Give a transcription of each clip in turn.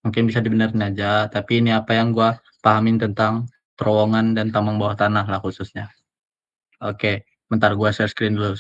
Mungkin bisa dibenerin aja, tapi ini apa yang gua pahamin tentang terowongan dan tambang bawah tanah lah khususnya. Oke, bentar gua share screen dulu.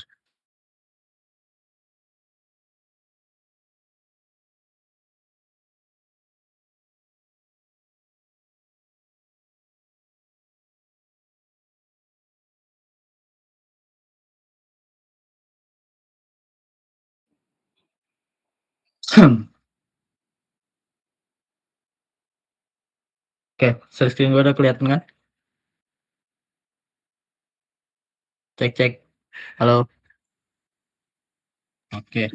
Oke, share screen gua udah kelihatan kan? Cek cek. Halo? Oke,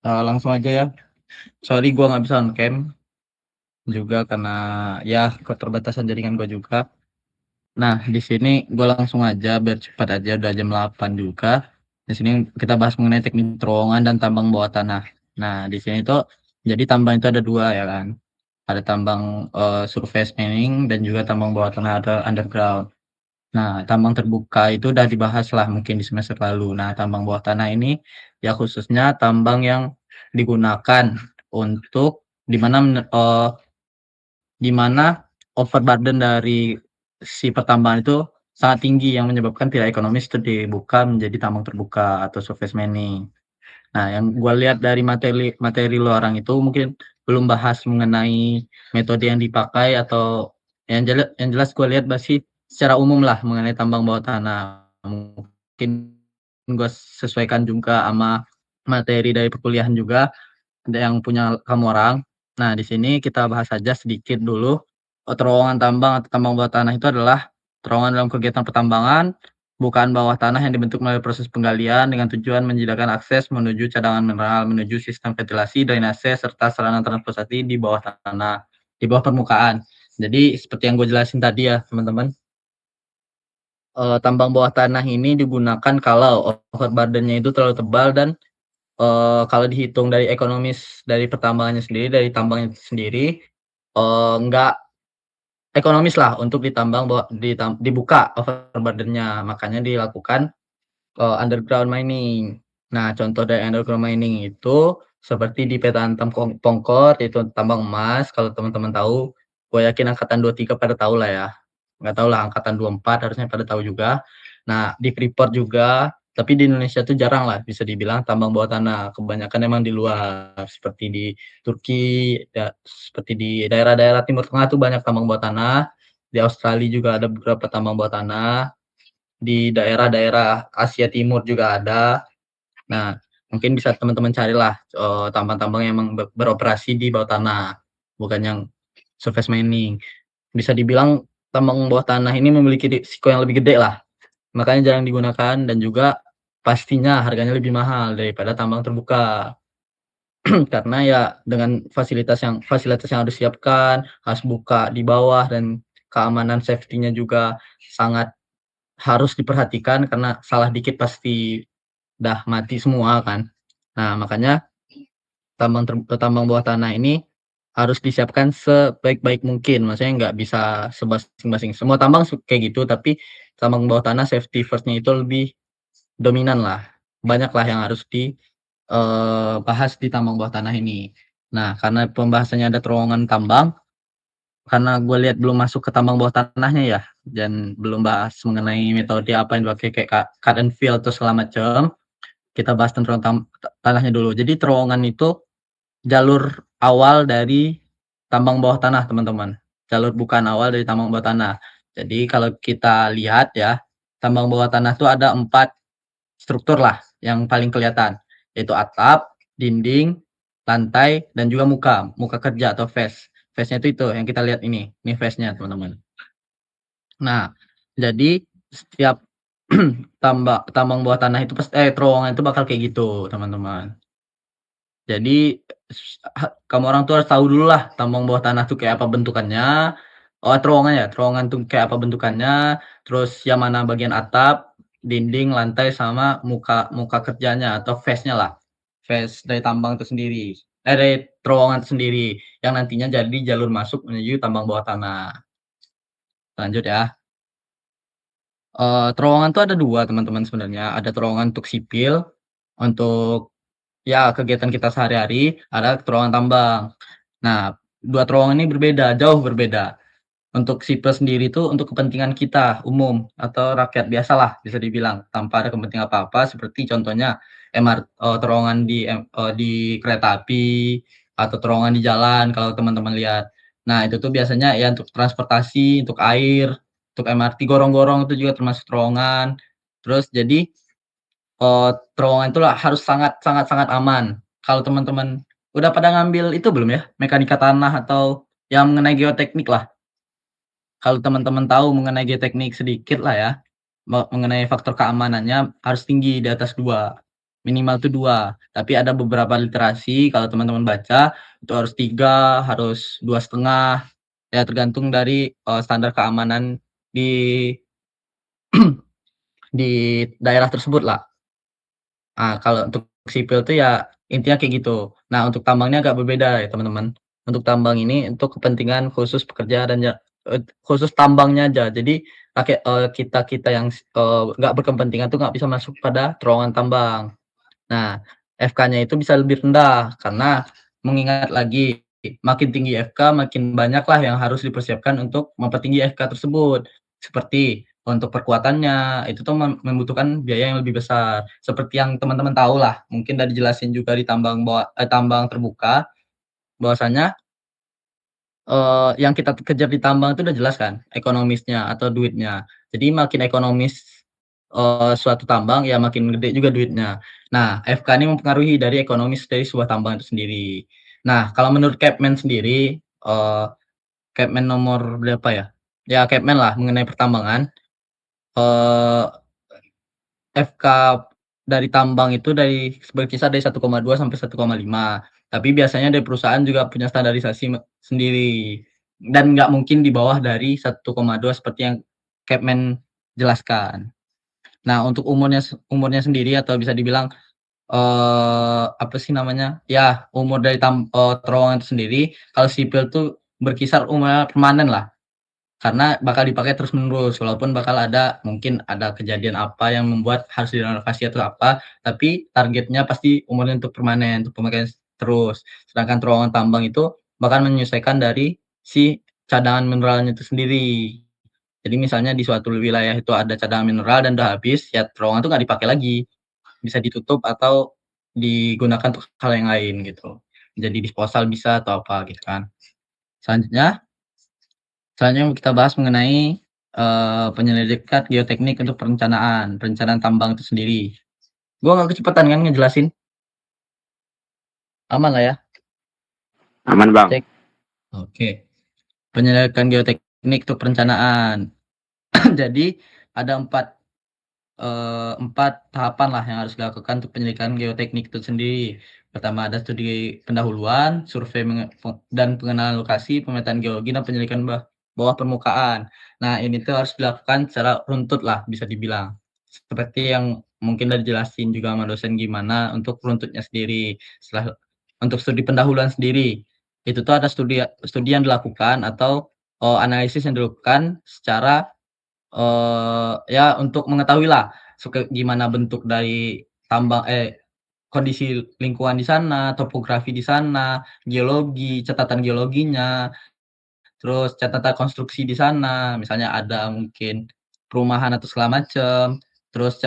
langsung aja ya. Sorry gua nggak bisa on cam juga karena ya keterbatasan jaringan gua juga. Nah, di sini gua langsung aja biar cepat aja udah jam 8 juga. Di sini kita bahas mengenai teknik terowongan dan tambang bawah tanah. Nah, di sini tuh jadi tambang itu ada dua ya kan. Ada tambang surface mining dan juga tambang bawah tanah atau underground. Nah, tambang terbuka itu udah dibahas lah mungkin di semester lalu. Nah, tambang bawah tanah ini ya khususnya tambang yang digunakan untuk di mana di mana overburden dari si pertambangan itu sangat tinggi yang menyebabkan tidak ekonomis itu dibuka menjadi tambang terbuka atau surface mining. Nah, yang gua lihat dari materi materi lu orang itu mungkin belum bahas mengenai metode yang dipakai atau yang jelas gua lihat masih secara umum lah mengenai tambang bawah tanah. Mungkin gua sesuaikan juga sama materi dari perkuliahan juga yang punya kamu orang. Nah, di sini kita bahas saja sedikit dulu, terowongan tambang atau tambang bawah tanah itu adalah terowongan dalam kegiatan pertambangan, bukaan bawah tanah yang dibentuk melalui proses penggalian dengan tujuan menyediakan akses menuju cadangan mineral, menuju sistem ventilasi, drainase, serta sarana transportasi di bawah tanah, di bawah permukaan. Jadi seperti yang gue jelasin tadi ya teman-teman, tambang bawah tanah ini digunakan kalau overburden-nya itu terlalu tebal dan kalau dihitung dari ekonomis dari pertambangannya sendiri, dari tambangnya itu sendiri, nggak ekonomis lah untuk ditambang dibuka overburden-nya, makanya dilakukan, underground mining. Nah, contoh dari underground mining itu seperti di PT Antam Pongkor, yaitu tambang emas, kalau teman-teman tahu, gue yakin angkatan 23 pada tahu lah ya. Nggak tahu lah angkatan 24 harusnya pada tahu juga. Nah, di Freeport juga, tapi di Indonesia tuh jarang lah bisa dibilang tambang bawah tanah, kebanyakan emang di luar, seperti di Turki, seperti di daerah-daerah Timur Tengah tuh banyak tambang bawah tanah, di Australia juga ada beberapa tambang bawah tanah, di daerah-daerah Asia Timur juga ada. Nah, mungkin bisa teman-teman carilah, tambang-tambang yang emang beroperasi di bawah tanah, bukan yang surface mining. Bisa dibilang tambang bawah tanah ini memiliki risiko yang lebih gede lah, makanya jarang digunakan dan juga pastinya harganya lebih mahal daripada tambang terbuka. Karena ya dengan fasilitas yang harus disiapkan, harus buka di bawah dan keamanan safety-nya juga sangat harus diperhatikan karena salah dikit pasti dah mati semua kan. Nah, makanya tambang bawah tanah ini harus disiapkan sebaik-baik mungkin, maksudnya nggak bisa sebasing-basing. Semua tambang kayak gitu, tapi tambang bawah tanah safety first-nya itu lebih dominan lah. Banyak lah yang harus bahas di tambang bawah tanah ini. Nah, karena pembahasannya ada terowongan tambang, karena gue lihat belum masuk ke tambang bawah tanahnya ya, dan belum bahas mengenai metode apa yang dipakai kayak cut and fill atau segala macam, kita bahas tentang tanahnya dulu. Jadi terowongan itu jalur awal dari tambang bawah tanah, teman-teman. Jalur bukan awal dari tambang bawah tanah. Jadi kalau kita lihat ya, tambang bawah tanah itu ada 4 struktur lah yang paling kelihatan, yaitu atap, dinding, lantai, dan juga muka kerja atau face. Face-nya itu yang kita lihat ini face-nya teman-teman. Nah, jadi setiap tambang bawah tanah itu terowongan itu bakal kayak gitu, teman-teman. Jadi kamu orang tuh harus tahu dulu lah tambang bawah tanah tuh kayak apa bentukannya. Oh, terowongan ya? Terowongan tuh kayak apa bentukannya, terus yang mana bagian atap, dinding, lantai, sama muka muka kerjanya atau face-nya lah. Face dari tambang itu sendiri. Dari terowongan itu sendiri yang nantinya jadi jalur masuk menuju tambang bawah tanah. Lanjut ya. Terowongan tuh ada 2 teman-teman sebenarnya. Ada terowongan untuk sipil, untuk ya kegiatan kita sehari-hari, ada terowongan tambang. Nah, dua terowongan ini berbeda, jauh berbeda. Untuk sipil sendiri itu untuk kepentingan kita umum atau rakyat biasalah bisa dibilang, tanpa ada kepentingan apa-apa seperti contohnya terowongan di kereta api atau terowongan di jalan kalau teman-teman lihat. Nah, itu tuh biasanya ya untuk transportasi, untuk air, untuk MRT, gorong-gorong itu juga termasuk terowongan. Terus jadi, terowongan itu harus sangat sangat sangat aman. Kalau teman-teman udah pada ngambil itu belum ya, mekanika tanah atau yang mengenai geoteknik lah? Kalau teman-teman tahu mengenai geoteknik sedikit lah ya, mengenai faktor keamanannya harus tinggi di atas 2, minimal tuh 2. Tapi ada beberapa literasi kalau teman-teman baca, itu harus 3, harus 2,5, ya tergantung dari, standar keamanan di di daerah tersebut lah. Kalau untuk sipil tuh ya intinya kayak gitu. Nah, untuk tambangnya agak berbeda ya, teman-teman. Untuk tambang ini untuk kepentingan khusus pekerja dan khusus tambangnya aja. Jadi kita-kita yang nggak berkepentingan tuh nggak bisa masuk pada terowongan tambang. Nah, FK-nya itu bisa lebih rendah karena mengingat lagi makin tinggi FK makin banyaklah yang harus dipersiapkan untuk mempertinggi FK tersebut. Seperti untuk perkuatannya itu tuh membutuhkan biaya yang lebih besar. Seperti yang teman-teman tahulah, mungkin udah dijelasin juga di tambang terbuka bahwasanya, yang kita kejar di tambang itu udah jelas kan ekonomisnya atau duitnya. Jadi makin ekonomis, suatu tambang ya makin gede juga duitnya. Nah, FK ini mempengaruhi dari ekonomis dari sebuah tambang itu sendiri. Nah, kalau menurut Capman sendiri, Capman nomor berapa ya? Ya Capman lah mengenai pertambangan, eee, FK dari tambang itu berkisar dari 1,2 sampai 1,5. Tapi biasanya dari perusahaan juga punya standarisasi sendiri dan nggak mungkin di bawah dari 1,2 seperti yang Capman jelaskan. Nah, untuk umurnya sendiri atau bisa dibilang, apa sih namanya, ya umur dari terowongan itu sendiri, kalau sipil tuh berkisar umurnya permanen lah. Karena bakal dipakai terus-menerus, walaupun bakal ada mungkin ada kejadian apa yang membuat harus direnovasi atau apa, tapi targetnya pasti umurnya untuk permanen, untuk pemakaian terus. Sedangkan terowongan tambang itu bakal menyesuaikan dari si cadangan mineralnya itu sendiri. Jadi misalnya di suatu wilayah itu ada cadangan mineral dan udah habis, ya terowongan itu nggak dipakai lagi, bisa ditutup atau digunakan untuk hal yang lain gitu. Jadi disposal bisa atau apa gitu kan. Selanjutnya Selanjutnya kita bahas mengenai, penyelidikan geoteknik untuk perencanaan tambang itu sendiri. Gua nggak kecepatan kan ngejelasin? Aman lah ya? Aman bang. Cek. Oke. Penyelidikan geoteknik untuk perencanaan. Jadi ada 4 tahapan lah yang harus dilakukan untuk penyelidikan geoteknik itu sendiri. Pertama ada studi pendahuluan, survei dan pengenalan lokasi, pemetaan geologi, dan penyelidikan bawah permukaan. Nah, ini tuh harus dilakukan secara runtut lah bisa dibilang. Seperti yang mungkin udah dijelasin juga sama dosen gimana untuk runtutnya sendiri. Untuk studi pendahuluan sendiri, itu tuh ada studi studi yang dilakukan atau, analisis yang dilakukan secara ya untuk mengetahuilah gimana bentuk dari kondisi lingkungan di sana, topografi di sana, geologi, catatan geologinya, terus catatan konstruksi di sana, misalnya ada mungkin perumahan atau segala macam, terus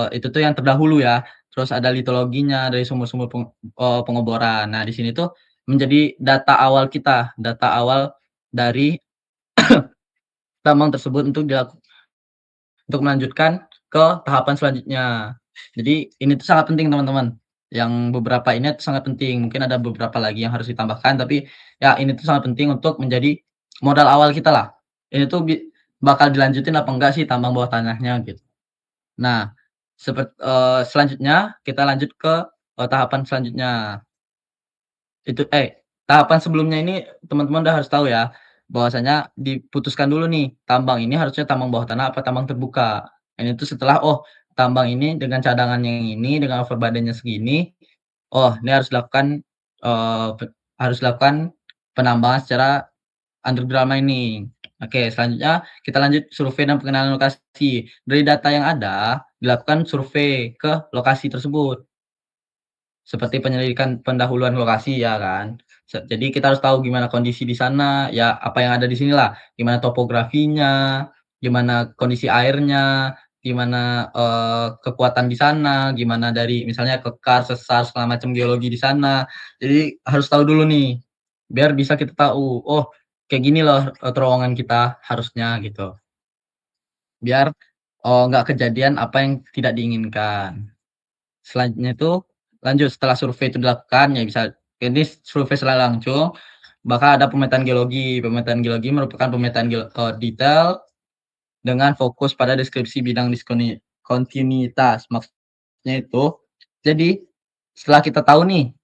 itu tuh yang terdahulu ya, terus ada litologinya dari sumber-sumber pengeboran. Nah, di sini tuh menjadi data awal dari tambang tersebut untuk melanjutkan ke tahapan selanjutnya. Jadi ini tuh sangat penting teman-teman, yang beberapa ini tuh sangat penting, mungkin ada beberapa lagi yang harus ditambahkan, tapi ya ini tuh sangat penting untuk menjadi modal awal kita lah. Ini tuh bakal dilanjutin apa enggak sih tambang bawah tanahnya gitu. Nah, selanjutnya kita lanjut ke, tahapan selanjutnya. Tahapan sebelumnya ini teman-teman udah harus tahu ya, bahwasanya diputuskan dulu nih, tambang ini harusnya tambang bawah tanah apa tambang terbuka. Ini tuh setelah, oh tambang ini dengan cadangan yang ini, dengan overburden-nya segini, oh ini harus dilakukan penambangan secara underground mining. Oke, selanjutnya kita lanjut survei dan pengenalan lokasi. Dari data yang ada, dilakukan survei ke lokasi tersebut, seperti penyelidikan pendahuluan lokasi ya kan. Jadi kita harus tahu gimana kondisi di sana, ya apa yang ada di sinilah, gimana topografinya, gimana kondisi airnya, gimana, kekuatan di sana, gimana dari misalnya kekar, sesar, segala macam geologi di sana. Jadi harus tahu dulu nih, biar bisa kita tahu, "Oh, kayak gini loh, terowongan kita harusnya," gitu. Biar, nggak kejadian apa yang tidak diinginkan. Selanjutnya itu lanjut setelah survei itu dilakukan, ya bisa ini survei secara langsung, bakal ada pemetaan geologi. Pemetaan geologi merupakan pemetaan detail dengan fokus pada deskripsi bidang kontinuitas. Maksudnya itu, jadi setelah kita tahu nih,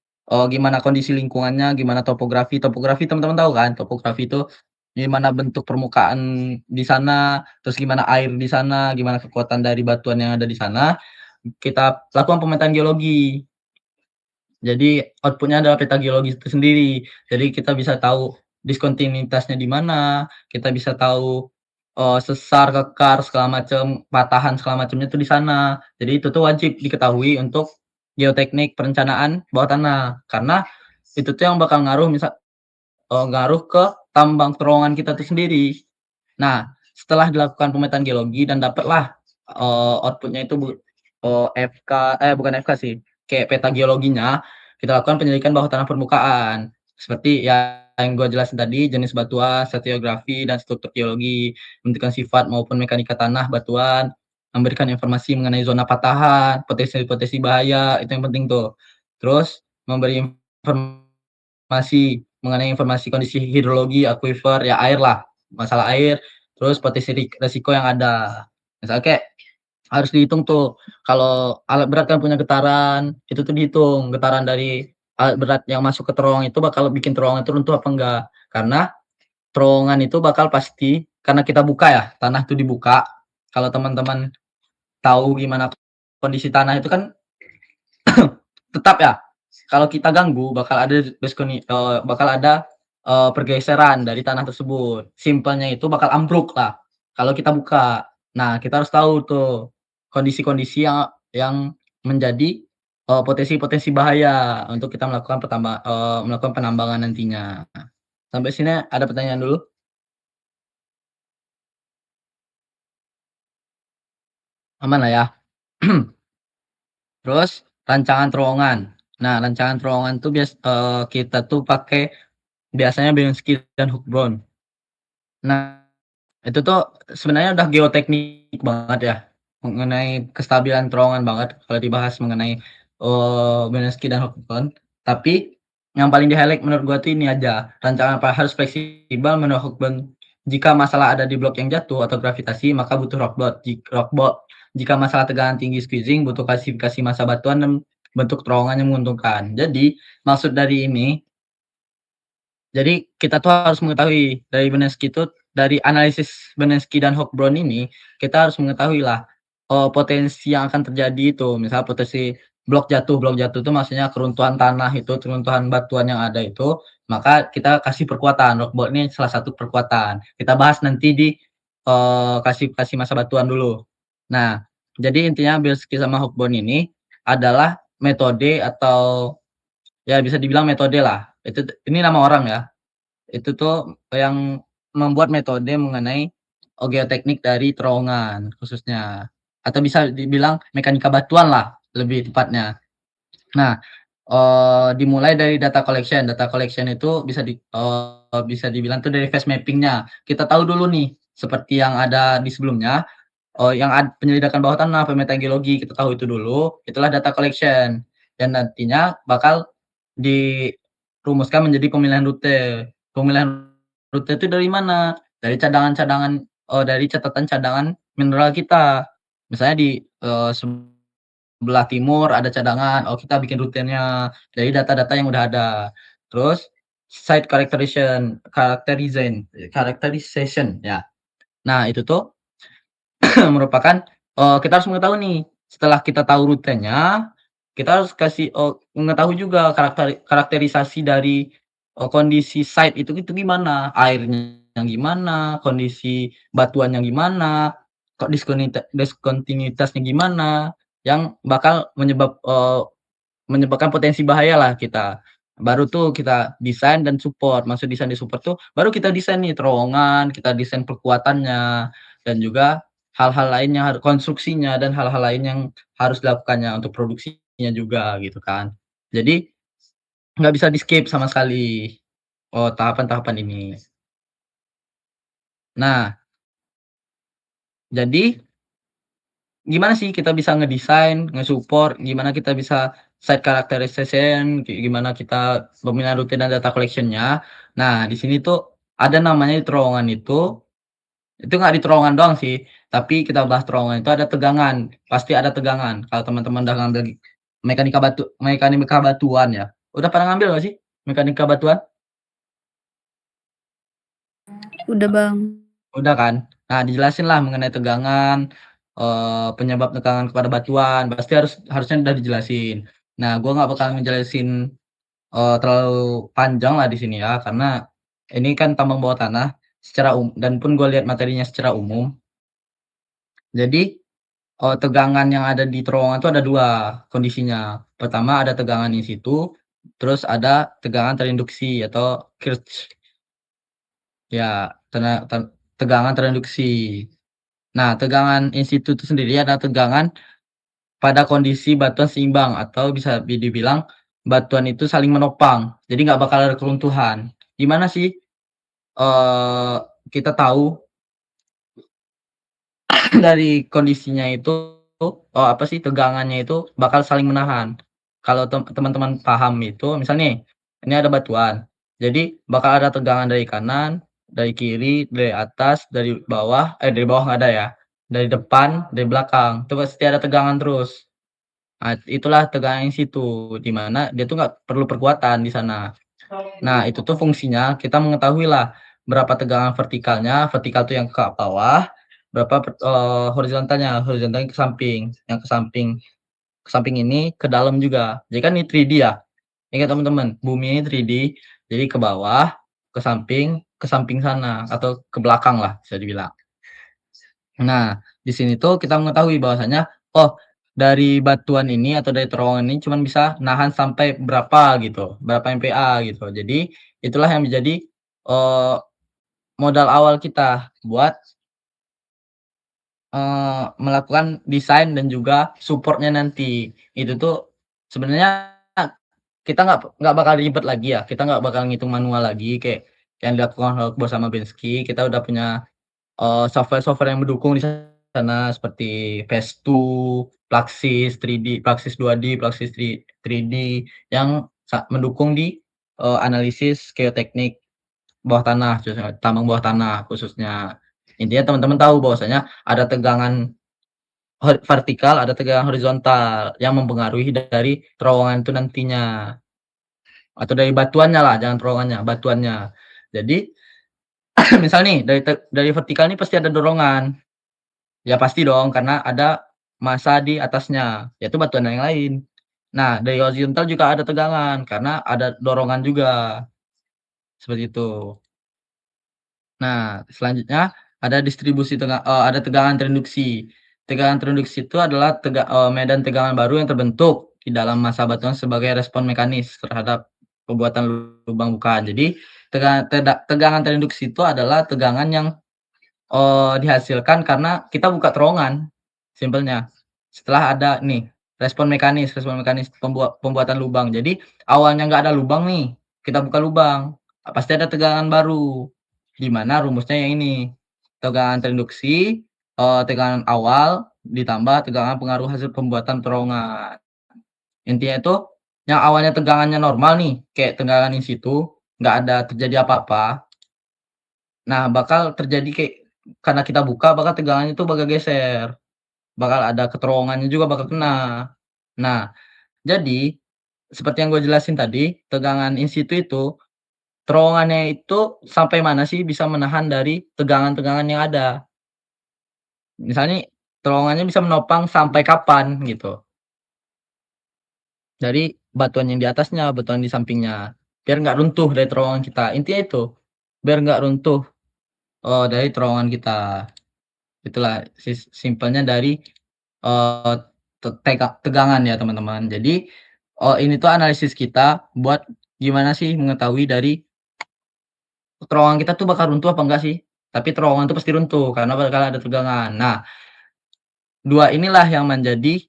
gimana kondisi lingkungannya, gimana topografi. Topografi teman-teman tahu kan? Topografi itu gimana bentuk permukaan di sana, terus gimana air di sana, gimana kekuatan dari batuan yang ada di sana. Kita lakukan pemetaan geologi. Jadi output-nya adalah peta geologi itu sendiri. Jadi kita bisa tahu diskontinuitasnya di mana, kita bisa tahu, sesar, kekar, segala macam, patahan segala macamnya itu di sana. Jadi itu tuh wajib diketahui untuk geoteknik perencanaan bawah tanah. Karena itu tuh yang bakal ngaruh ke tambang terowongan kita itu sendiri. Nah, setelah dilakukan pemetaan geologi dan dapatlah, output-nya itu FK bukan FK sih, kayak peta geologinya, kita lakukan penyelidikan bawah tanah permukaan. Seperti yang gua jelasin tadi, jenis batuan, stratigrafi, dan struktur geologi, bentukan sifat maupun mekanika tanah batuan, memberikan informasi mengenai zona patahan, potensi-potensi bahaya, itu yang penting tuh. Terus memberi informasi mengenai informasi kondisi hidrologi, akuifer, ya air lah, masalah air, terus potensi resiko yang ada. Misalnya kayak harus dihitung tuh, kalau alat berat kan punya getaran, itu tuh dihitung, getaran dari alat berat yang masuk ke terowongan itu bakal bikin terowongan itu runtuh apa enggak. Karena terowongan itu bakal pasti karena kita buka ya, tanah itu dibuka, kalau teman-teman tahu gimana kondisi tanah itu kan tetap ya, kalau kita ganggu bakal ada, pergeseran dari tanah tersebut. Simpelnya itu bakal ambruk lah, kalau kita buka. Nah, kita harus tahu tuh, kondisi-kondisi yang menjadi, potensi-potensi bahaya untuk kita melakukan penambangan nantinya. Sampai sini ada pertanyaan dulu? Aman lah ya? Terus rancangan terowongan. Nah, rancangan terowongan tuh kita tuh pakai biasanya Belinsky dan Hookbrowne. Nah, itu tuh sebenarnya udah geoteknik banget ya, mengenai kestabilan terowongan banget kalau dibahas mengenai, Belinsky dan Hookbrowne. Tapi yang paling di-highlight menurut gua tuh ini aja, rancangan harus fleksibel menurut Hookbrowne. Jika masalah ada di blok yang jatuh atau gravitasi, maka butuh rockboard. Jika masalah tegangan tinggi squeezing, butuh klasifikasi massa batuan dan bentuk terowongan yang menguntungkan. Jadi, maksud dari ini, jadi kita tuh harus mengetahui dari Berners-Lee itu dari analisis Berners-Lee dan Hochbrunn ini, kita harus mengetahuilah, potensi yang akan terjadi itu, misal potensi blok jatuh itu maksudnya keruntuhan tanah itu, keruntuhan batuan yang ada itu, maka kita kasih perkuatan, rockboard ini salah satu perkuatan. Kita bahas nanti di, klasifikasi massa batuan dulu. Nah, jadi intinya Berners-Lee sama Hochbrunn ini adalah metode atau ya bisa dibilang metode lah, ini nama orang ya. Itu tuh yang membuat metode mengenai, geoteknik dari terowongan khususnya, atau bisa dibilang mekanika batuan lah lebih tepatnya. Nah, dimulai dari data collection. Data collection itu bisa dibilang tuh dari phase mapping-nya. Kita tahu dulu nih, seperti yang ada di sebelumnya, yang penyelidikan bawah tanah, pemetaan geologi, kita tahu itu dulu, itulah data collection. Dan nantinya bakal dirumuskan menjadi pemilihan rute. Pemilihan rute itu dari mana? Dari dari catatan cadangan mineral kita. Misalnya di, sebelah timur ada cadangan, oh kita bikin rutenya dari data-data yang udah ada. Terus site characterization ya. Nah itu tuh merupakan, kita harus mengetahui nih, setelah kita tahu rutenya, kita harus mengetahui juga karakterisasi dari, kondisi site itu gimana, airnya yang gimana, kondisi batuannya gimana, kok diskontinuitasnya gimana, yang bakal menyebabkan potensi bahaya lah kita. Baru tuh kita desain dan support, maksud desain di support tuh baru kita desain nih terowongan, kita desain perkuatannya, dan juga hal-hal lainnya konstruksinya dan hal-hal lain yang harus dilakukannya untuk produksinya juga gitu kan. Jadi nggak bisa di-skip sama sekali, tahapan-tahapan ini. Nah, jadi gimana sih kita bisa ngedesain, nge-support, gimana kita bisa site characterization, gimana kita pemilihan rute dan data collection-nya. Nah, di sini tuh ada namanya di terowongan itu nggak di terowongan doang sih, tapi kita bahas terowongan itu ada tegangan, pasti ada tegangan. Kalau teman-teman udah ngambil mekanika batuan ya, udah pada ngambil nggak sih mekanika batuan? Udah Bang. Udah kan? Nah, dijelasin lah mengenai tegangan, penyebab tegangan kepada batuan, pasti harusnya udah dijelasin. Nah, gua nggak bakal ngejelasin, terlalu panjang lah di sini ya, karena ini kan tambang bawah tanah dan pun gue lihat materinya secara umum. Jadi, tegangan yang ada di terowongan itu ada 2 kondisinya. Pertama ada tegangan in situ, terus ada tegangan terinduksi atau Kirch. Ya, tegangan terinduksi. Nah, tegangan in situ itu sendiri adalah tegangan pada kondisi batuan seimbang atau bisa dibilang batuan itu saling menopang, jadi nggak bakal ada keruntuhan. Gimana sih, eee, kita tahu dari kondisinya itu, apa sih, tegangannya itu bakal saling menahan. Kalau teman-teman paham itu misal nih, ini ada batuan, jadi bakal ada tegangan dari kanan, dari kiri, dari atas, dari bawah nggak ada ya, dari depan, dari belakang, itu pasti ada tegangan terus. Nah, itulah tegangan in situ, di mana dia tuh nggak perlu perkuatan di sana. Nah, itu tuh fungsinya kita mengetahuilah berapa tegangan vertikalnya, vertikal tuh yang ke bawah, berapa horizontalnya, horizontalnya ke samping, yang ke samping ini ke dalam juga. Jadi kan ini 3D ya, ingat teman-teman, bumi ini 3D, jadi ke bawah, ke samping sana atau ke belakang lah bisa dibilang. Nah, di sini tuh kita mengetahui bahwasanya, oh, dari batuan ini atau dari terowongan ini cuman bisa nahan sampai berapa gitu, berapa MPa gitu. Jadi itulah yang menjadi, modal awal kita buat, melakukan desain dan juga support-nya nanti. Itu tuh sebenarnya kita nggak bakal ribet lagi ya, kita nggak bakal ngitung manual lagi kayak yang dilakukan Hugbo sama Bensky, kita udah punya software-software yang mendukung di sana seperti Festu, Plaxis 3D, Plaxis 2D, Plaxis 3D yang mendukung di, analisis geoteknik bawah tanah, khususnya tambang bawah tanah khususnya. Intinya teman-teman tahu bahwasanya ada tegangan vertikal, ada tegangan horizontal yang mempengaruhi dari terowongan itu nantinya, atau dari batuannya lah, jangan terowongannya, batuannya. Jadi misal nih dari vertikal nih pasti ada dorongan. Ya pasti dong, karena ada massa di atasnya, yaitu batuan yang lain. Nah, dari horizontal juga ada tegangan, karena ada dorongan juga, seperti itu. Nah, selanjutnya ada tegangan terinduksi. Tegangan terinduksi itu adalah medan tegangan baru yang terbentuk di dalam massa batuan sebagai respon mekanis terhadap pembuatan lubang bukaan. Jadi, tegangan terinduksi itu adalah tegangan yang dihasilkan karena kita buka terowongan, simpelnya. Setelah ada nih, respon mekanis pembuatan lubang. Jadi, awalnya nggak ada lubang nih, kita buka lubang, pasti ada tegangan baru, di mana rumusnya yang ini, tegangan terinduksi, tegangan awal ditambah tegangan pengaruh hasil pembuatan terowongan. Intinya itu, yang awalnya tegangannya normal nih, kayak tegangan in situ, nggak ada terjadi apa-apa. Nah, bakal terjadi karena kita buka bakal tegangannya itu bakal geser, bakal ada terowongannya juga bakal kena. Nah, jadi seperti yang gue jelasin tadi, tegangan in situ itu, terowongannya itu sampai mana sih bisa menahan dari tegangan-tegangan yang ada. Misalnya terowongannya bisa menopang sampai kapan gitu, dari batuan yang di atasnya, batuan di sampingnya, biar nggak runtuh dari terowongan kita, intinya itu, biar nggak runtuh, dari terowongan kita. Itulah simpelnya dari, eee, tegangan ya teman-teman. Jadi, ini tuh analisis kita buat gimana sih mengetahui dari terowongan kita tuh bakal runtuh apa enggak sih? Tapi terowongan tuh pasti runtuh karena bakal ada tegangan. Nah, 2 inilah yang menjadi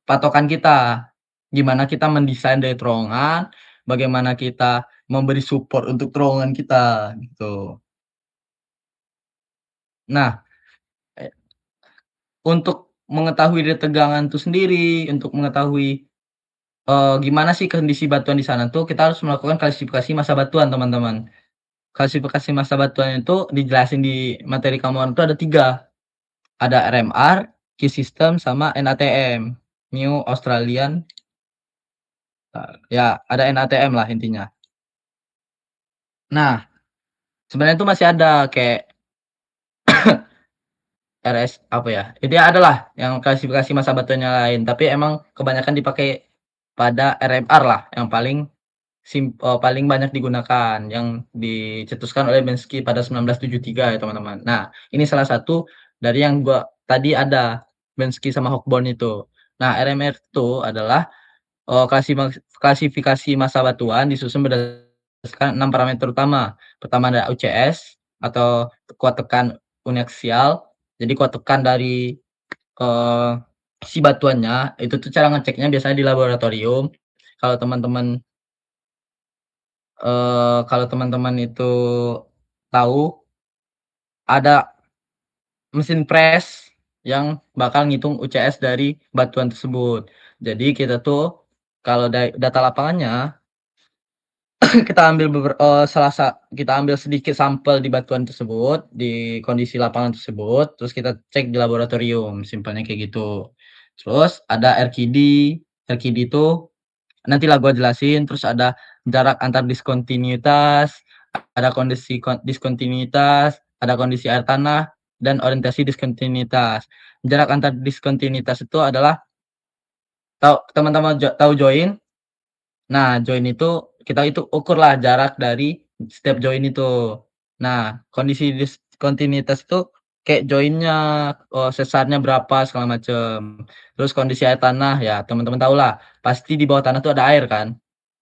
patokan kita. Gimana kita mendesain dari terowongan, bagaimana kita memberi support untuk terowongan kita, gitu. Nah, e untuk mengetahui dari tegangan itu sendiri, untuk mengetahui, gimana sih kondisi batuan di sana tuh, kita harus melakukan klasifikasi massa batuan, teman-teman. Klasifikasi massa batuan itu dijelasin di materi kamu itu ada 3, ada RMR, Q system, sama NATM, New Australian, ya ada NATM lah intinya. Nah, sebenarnya itu masih ada kayak RS apa ya, dia ada lah yang klasifikasi massa batuannya lain, tapi emang kebanyakan dipakai pada RMR lah yang paling banyak digunakan, yang dicetuskan oleh Bensky pada 1973 ya teman-teman. Nah, ini salah satu dari yang gua tadi ada, Bensky sama Hochborn itu. Nah, RMR itu adalah, klasifikasi massa batuan disusun berdasarkan 6 parameter utama. Pertama ada UCS atau kuat tekan uniaksial, jadi kuat tekan dari, eee, si batuannya, itu tuh cara ngeceknya biasanya di laboratorium. Kalau teman-teman kalau teman-teman itu tahu, ada mesin press yang bakal ngitung UCS dari batuan tersebut. Jadi kita tuh kalau data lapangannya kita ambil sedikit sampel di batuan tersebut, di kondisi lapangan tersebut, terus kita cek di laboratorium, simpelnya kayak gitu. Terus ada RQD, RQD itu nantilah gua jelasin, terus ada jarak antar diskontinuitas, ada kondisi diskontinuitas, ada kondisi air tanah, dan orientasi diskontinuitas. Jarak antar diskontinuitas itu adalah teman-teman tahu join? Nah, join itu kita itu ukurlah jarak dari setiap join itu. Nah, kondisi diskontinuitas itu kayak joinnya, sesarnya berapa segala macem. Terus kondisi air tanah ya teman-teman tahulah, pasti di bawah tanah tuh ada air kan.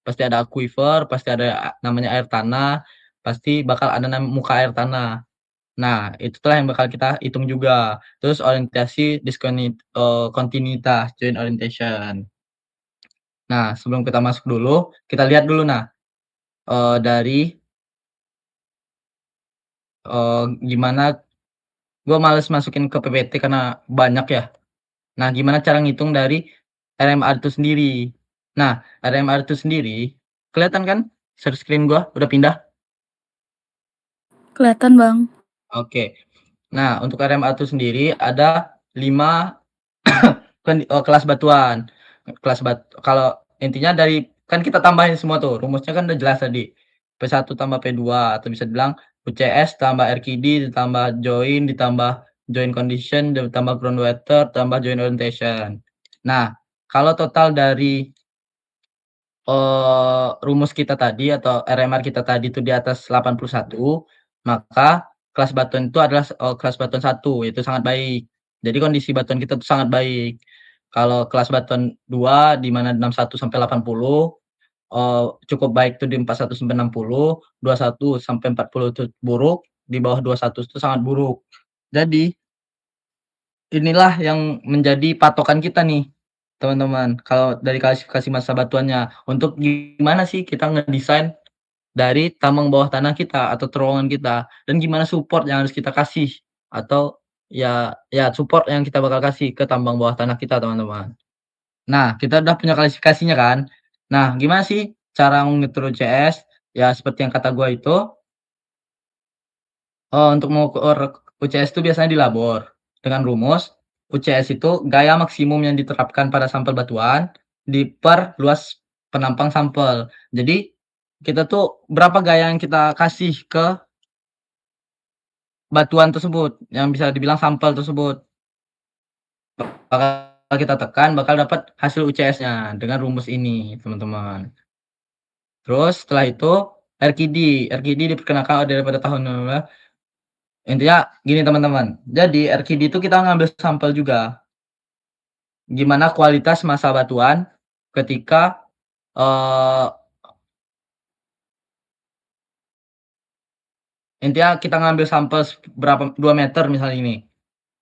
Pasti ada aquifer, pasti ada namanya air tanah, pasti bakal ada muka air tanah. Nah, itulah yang bakal kita hitung juga. Terus orientasi kontinuitas, joint orientation. Nah, sebelum kita masuk dulu, kita lihat dulu nah, dari, gimana gua males masukin ke PPT karena banyak ya. Nah, gimana cara ngitung dari RMR itu sendiri. Nah, RMR itu sendiri kelihatan kan share screen gua udah pindah? Kelihatan, Bang. Oke. Nah, untuk RMR itu sendiri ada 5 kelas batuan. Kalau intinya dari kan kita tambahin semua tuh, rumusnya kan udah jelas tadi. P1 tambah P2 atau bisa dibilang UCS tambah RQD ditambah join, ditambah join condition, ditambah ground water, tambah join orientation. Nah, kalau total dari, rumus kita tadi atau RMR kita tadi itu di atas 81, maka kelas batuan itu adalah, kelas batuan 1, itu sangat baik. Jadi kondisi batuan kita tuh sangat baik. Kalau kelas batuan 2 di mana 61 sampai 80, cukup baik tuh di 41 sampai 60, 21 sampai 40 itu buruk, di bawah 21 itu sangat buruk. Jadi, inilah yang menjadi patokan kita nih, teman-teman, kalau dari klasifikasi massa batuannya. Untuk gimana sih kita ngedesain dari tambang bawah tanah kita atau terowongan kita, dan gimana support yang harus kita kasih atau support yang kita bakal kasih ke tambang bawah tanah kita, teman-teman. Nah, kita udah punya klasifikasinya kan. Nah, gimana sih cara mengukur UCS? Ya seperti yang kata gua itu, untuk mengukur UCS itu biasanya di labor dengan rumus UCS itu gaya maksimum yang diterapkan pada sampel batuan per luas penampang sampel. Jadi, kita tuh berapa gaya yang kita kasih ke batuan tersebut, yang bisa dibilang sampel tersebut. Bakal kita tekan, bakal dapat hasil UCS-nya dengan rumus ini, teman-teman. Terus setelah itu RQD, RQD diperkenalkan daripada tahun intinya gini teman-teman, jadi RQD itu kita ngambil sampel juga, gimana kualitas massa batuan ketika, eee, Intinya kita ngambil sampel berapa 2 meter misalnya ini.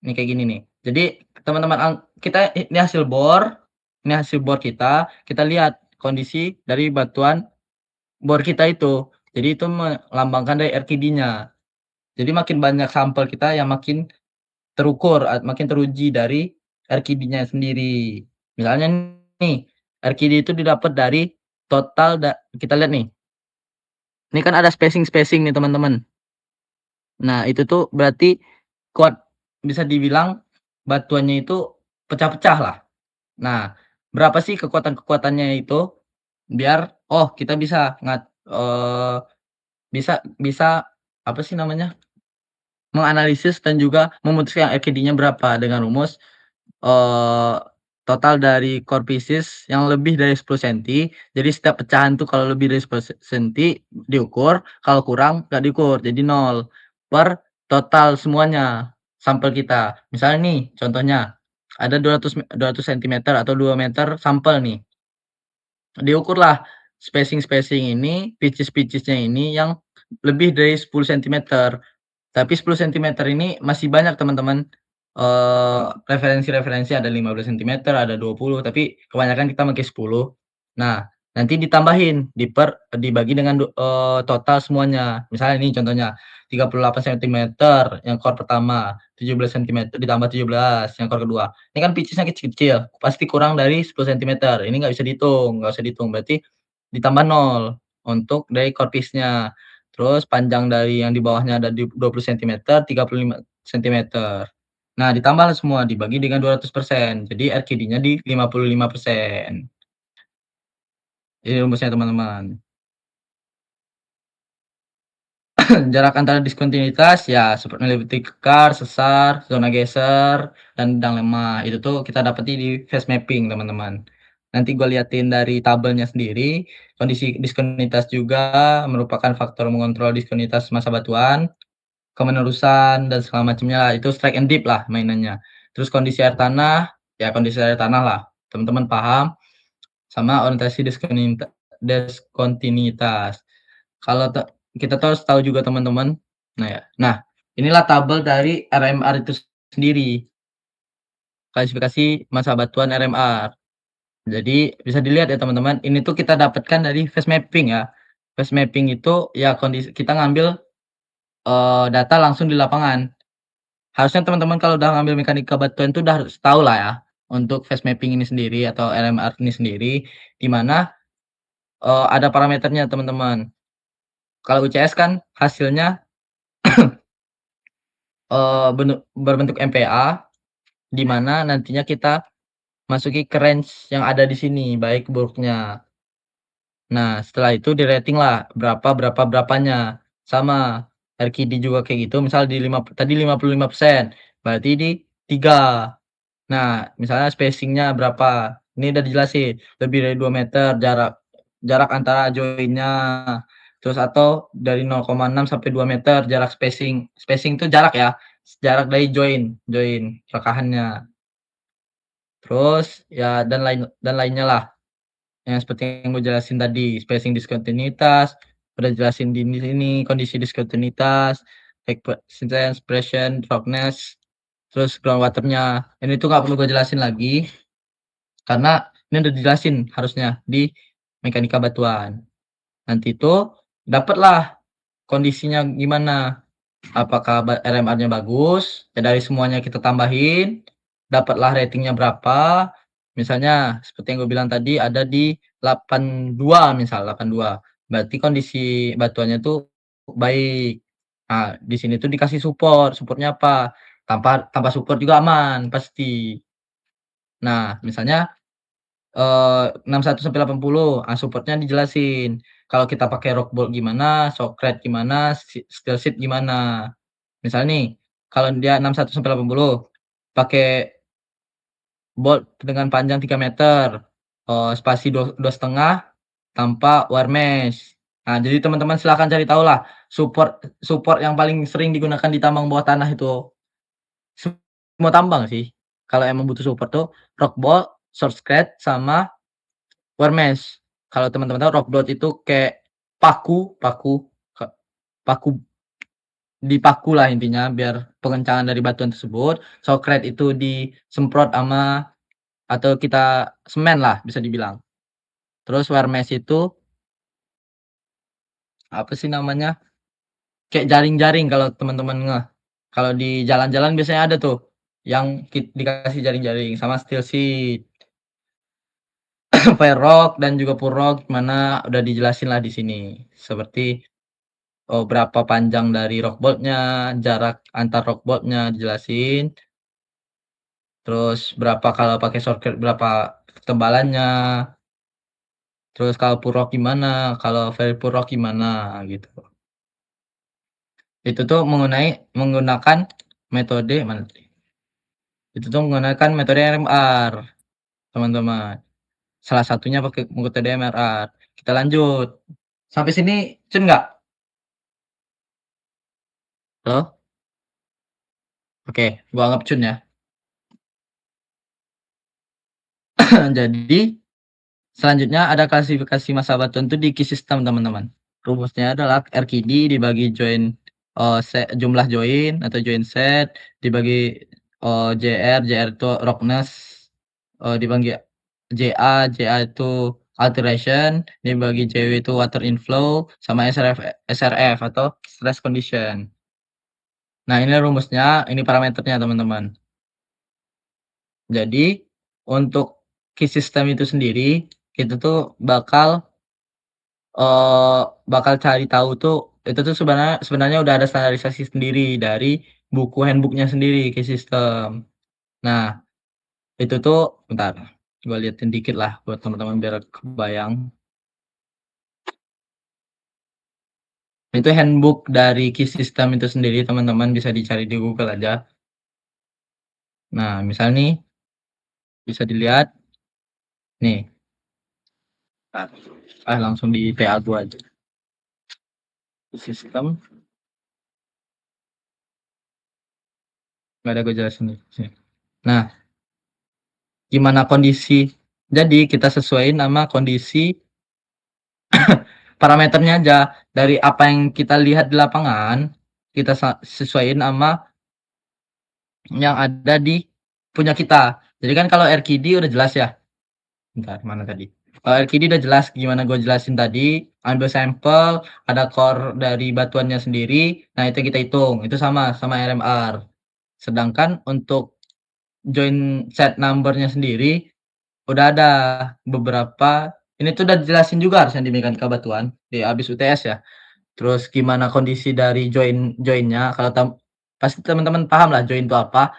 Ini kayak gini nih. Jadi teman-teman kita ini hasil bor kita lihat kondisi dari batuan bor kita itu. Jadi itu melambangkan dari RKD-nya. Jadi makin banyak sampel kita yang makin terukur, makin teruji dari RKD-nya sendiri. Misalnya nih, RKD itu didapat dari total kita lihat nih. Ini kan ada spacing-spacing nih teman-teman. Nah, itu tuh berarti bisa dibilang batuannya itu pecah-pecah lah. Nah, berapa sih kekuatan-kekuatannya itu biar kita bisa bisa apa sih namanya, menganalisis dan juga memutuskan RKD-nya berapa dengan rumus Eee, total dari core pieces yang lebih dari 10 senti, jadi setiap pecahan tuh kalau lebih dari 10 senti diukur, kalau kurang nggak diukur, jadi 0 per total semuanya, sampel kita. Misalnya nih contohnya, ada 200 sentimeter atau 2 meter sampel nih, diukurlah spacing-spacing ini, pitches-pitches-nya ini yang lebih dari 10 sentimeter. Tapi 10 sentimeter ini masih banyak teman-teman, referensi-referensi ada 15 sentimeter, ada 20, tapi kebanyakan kita pakai 10. Nah, nanti ditambahin, dibagi dengan total semuanya. Misalnya ini contohnya, 38 sentimeter yang core pertama, 17 sentimeter ditambah 17 yang core kedua. Ini kan pitches-nya kecil-kecil, pasti kurang dari 10 sentimeter, ini nggak usah dihitung, berarti ditambah 0 untuk dari core piece-nya. Terus panjang dari yang di bawahnya ada di 20 sentimeter, 35 sentimeter. Nah, ditambahlah semua, dibagi dengan 200%, jadi RKD-nya di 55%. Ini rumusnya teman-teman. Jarak antara diskontinuitas ya seperti elliptic curve, sesar, zona geser, dan bidang lemah. Itu tuh kita dapati di phase mapping, teman-teman. Nanti gue liatin dari tabelnya sendiri, kondisi diskontinuitas juga merupakan faktor mengontrol diskontinuitas massa batuan, kemenerusan, dan segala macamnya, itu strike and dip lah mainannya. Terus kondisi air tanah, ya kondisi air tanah lah, teman-teman paham, sama orientasi diskontinuitas. Kalau kita tuh harus tahu juga teman-teman, nah inilah tabel dari RMR itu sendiri, klasifikasi massa batuan RMR. Jadi bisa dilihat ya teman-teman, ini tuh kita dapatkan dari phase mapping ya. Phase mapping itu ya kondisi kita ngambil, data langsung di lapangan. Harusnya teman-teman kalau udah ngambil mekanika batuan itu udah harus tahu lah ya, untuk phase mapping ini sendiri atau RMR ini sendiri, di mana, ada parameternya teman-teman. Kalau UCS kan hasilnya, berbentuk MPa, di mana nantinya kita masuki ke range yang ada di sini, baik buruknya. Nah, setelah itu di-rating lah, berapanya. Sama, RKD juga kayak gitu, misal tadi 55%, berarti di 3. Nah, misalnya spacing-nya berapa, ini udah dijelasin, lebih dari 2 meter jarak jarak antara join-nya, terus atau dari 0,6 sampai 2 meter jarak spacing. Spacing itu jarak ya, jarak dari join join rekahannya. Terus ya dan lainnya lah, yang seperti yang gue jelasin tadi, spacing diskontinuitas, udah jelasin di sini kondisi diskontinuitas, resistance, pression, roughness, terus groundwater-nya. Ini tuh nggak perlu gue jelasin lagi, karena ini udah dijelasin harusnya di mekanika batuan. Nanti itu dapatlah kondisinya gimana, apakah RMR-nya bagus, ya dari semuanya kita tambahin, dapatlah ratingnya berapa, misalnya seperti yang gue bilang tadi ada di 82 misal, 82, berarti kondisi batuannya tuh baik. Nah, di sini tuh dikasih supportnya apa, tanpa support juga aman pasti. Nah, misalnya 61 sampai 80, supportnya dijelasin. Kalau kita pakai rock bolt gimana, shockred gimana, steel sheet gimana. Misal nih, kalau dia 61 sampai 80, pakai bolt dengan panjang 3 meter, spasi 2,5 tanpa wire mesh. Nah, jadi teman-teman silahkan cari tahu lah support support yang paling sering digunakan di tambang bawah tanah itu. Semua tambang sih, kalau emang butuh support tuh rock bolt, short scred, sama Wormes. Kalau teman-teman tahu rock bolt itu kayak paku paku ka paku dipaku lah intinya biar pengencangan dari batuan tersebut. Sokret itu disemprot atau kita semen lah bisa dibilang. Terus wear mesh itu, apa sih namanya, kayak jaring-jaring kalau teman-teman ngeh. Kalau di jalan-jalan biasanya ada tuh yang dikasih jaring-jaring sama steel sheet. Fairrock dan juga Purrock mana udah dijelasin lah di sini. Seperti, berapa panjang dari rock bolt-nya, jarak antar rock bolt-nya dijelasin, terus berapa kalau pakai shortcut berapa ketebalannya, terus kalau Purrock gimana, kalau Purrock gimana, gitu. Itu tuh menggunakan metode mana tadi? Itu tuh menggunakan metode MR, teman-teman. Salah satunya pakai metode MRR. Kita lanjut. Sampai sini Cun nggak? Halo? Oke, gua anggap Cun ya. Jadi, selanjutnya ada klasifikasi massa batuan itu di key system, teman-teman. Rumusnya adalah RKD dibagi jumlah join atau join set, dibagi JR itu roughness, dibagi JA itu alteration, dibagi JW itu water inflow, sama SRF atau stress condition. Nah, ini rumusnya, ini parameternya, teman-teman. Jadi, untuk key system itu sendiri, kita tuh bakal cari tahu tuh, itu tuh sebenarnya udah ada standarisasi sendiri dari buku handbook-nya sendiri, key system. Nah, itu tuh bentar, gua liatin dikit lah buat teman-teman biar kebayang. Itu handbook dari key system itu sendiri, teman-teman bisa dicari di Google aja. Nah, misal nih, bisa dilihat nih. Langsung di TA gua aja. Sistem nggak ada gue jelasin di sini. Nah, gimana kondisi? Jadi kita sesuaiin sama kondisi parameternya aja. Dari apa yang kita lihat di lapangan, kita sesuaiin sama yang ada di punya kita. Jadi kan kalau RKD udah jelas ya. Bentar, mana tadi? Kalau RKD udah jelas gimana gue jelasin tadi, ambil sampel, ada core dari batuannya sendiri, nah itu kita hitung. Itu sama RMR. Sedangkan untuk join set number-nya sendiri udah ada beberapa, ini tuh udah dijelasin juga harusnya di mekanika batuan di abis UTS ya. Terus gimana kondisi dari joinnya, kalau pasti teman-teman paham lah join itu apa.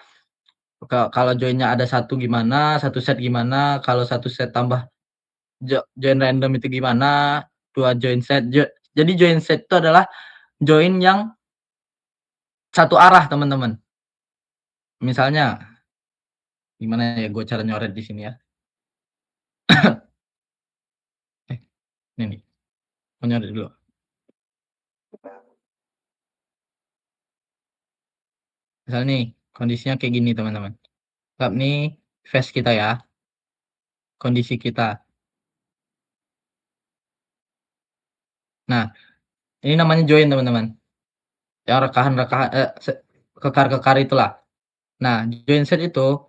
Kalau joinnya ada satu gimana, satu set gimana, kalau satu set tambah join random itu gimana, dua join set. Jadi join set itu adalah join yang satu arah, teman-teman. Misalnya, gimana ya gue cara nyoret di sini ya. Ini nih, mau nyoret dulu. Misal nih, kondisinya kayak gini, teman-teman. Anggap nih face kita ya, kondisi kita. Nah, ini namanya join, teman-teman. Yang rekahan-rekahan, kekar-kekar itulah. Nah, join set itu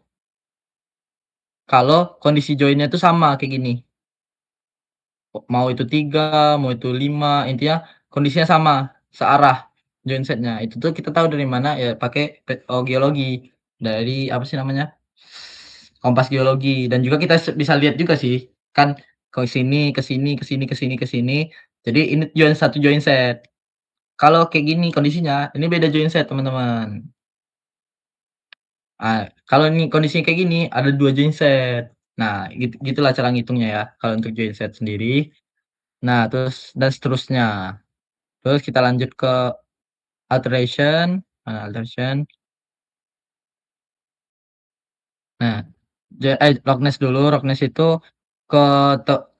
kalau kondisi joinnya itu sama kayak gini. Mau itu 3, mau itu 5, intinya kondisinya sama, searah join setnya. Itu tuh kita tahu dari mana ya pakai geologi. Dari apa sih namanya? Kompas geologi, dan juga kita bisa lihat juga sih, kan ke sini, ke sini, ke sini, ke sini, ke sini. Jadi ini satu join set. Kalau kayak gini kondisinya, ini beda join set, teman-teman. Kalau ini kondisinya kayak gini, ada 2 join set. Nah, gitulah cara ngitungnya ya, kalau untuk join set sendiri. Nah, terus dan seterusnya. Terus kita lanjut ke alteration, alteration. Nah, roughness dulu, roughness itu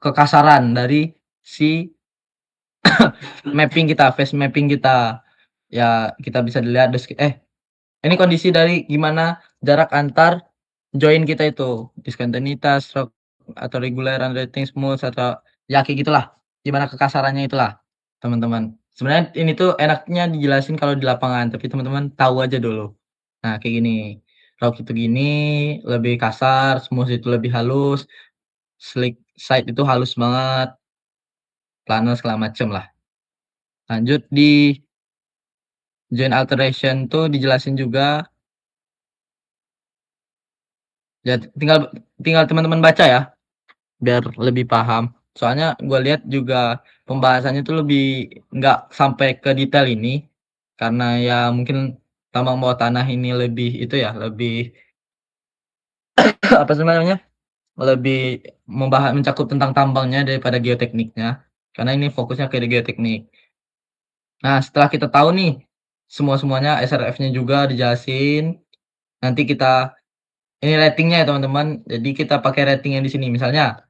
kekasaran dari si mapping kita, face mapping kita. Ya, kita bisa dilihat ini kondisi dari gimana jarak antar join kita itu, discontinuitas, rock atau regular, unrating, smooth atau ya kayak gitulah. Gimana kekasarannya itulah, teman-teman. Sebenarnya ini tuh enaknya dijelasin kalau di lapangan, tapi teman-teman tahu aja dulu. Nah, kayak gini, Rock itu gini, lebih kasar, Smooth itu lebih halus, Slick Side itu halus banget, Planer segala macem lah. Lanjut di Joint Alteration tuh dijelasin juga, ya tinggal teman-teman baca ya, biar lebih paham. Soalnya gue lihat juga pembahasannya tuh lebih nggak sampai ke detail ini, karena ya mungkin tambang bawah tanah ini lebih itu ya, lebih apa sih namanya, lebih mencakup tentang tambangnya daripada geotekniknya, karena ini fokusnya ke geoteknik. Nah, setelah kita tahu nih semuanya, SRF-nya juga dijelasin, nanti kita ini ratingnya ya teman-teman, jadi kita pakai rating yang di sini. Misalnya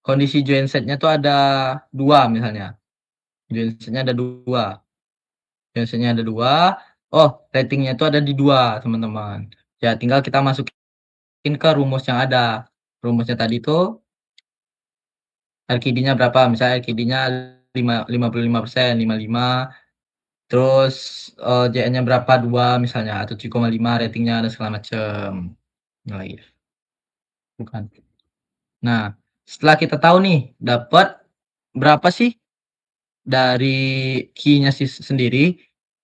kondisi joint set-nya tuh ada 2 misalnya, joint set-nya ada 2, joint set-nya ada 2, oh ratingnya itu ada di 2 teman-teman. Ya tinggal kita masukin ke rumus yang ada. Rumusnya tadi tuh RKD-nya berapa, misalnya RKD-nya 55%, 55, terus, JN-nya berapa, 2 misalnya, atau 7,5 ratingnya dan segala macem. Lagi, bukan. Nah, setelah kita tahu nih, dapat berapa sih dari key-nya sendiri,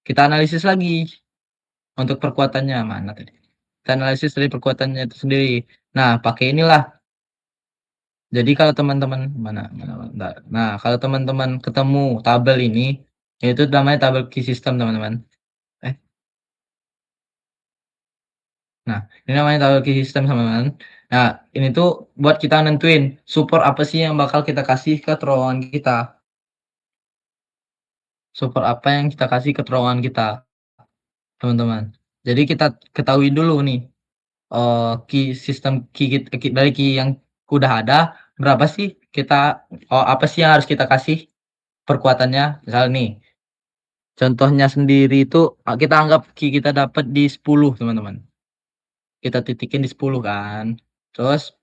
kita analisis lagi untuk perkuatannya, mana tadi? Kita analisis dari perkuatannya itu sendiri. Nah, pakai inilah. Jadi kalau teman-teman mana mana bentar. Nah, kalau teman-teman ketemu tabel ini, itu namanya tabel key system, teman-teman. Eh, nah, ini namanya tabel key system, teman-teman. Nah, ini tuh buat kita nentuin support apa sih yang bakal kita kasih ke terowongan kita. Support apa yang kita kasih ke terowongan kita, teman-teman. Jadi kita ketahui dulu nih, key system dari key yang udah ada, berapa sih kita apa sih yang harus kita kasih perkuatannya. Misal nih, contohnya sendiri itu, kita anggap key kita dapat di 10 teman-teman. Kita titikin di 10 kan. Terus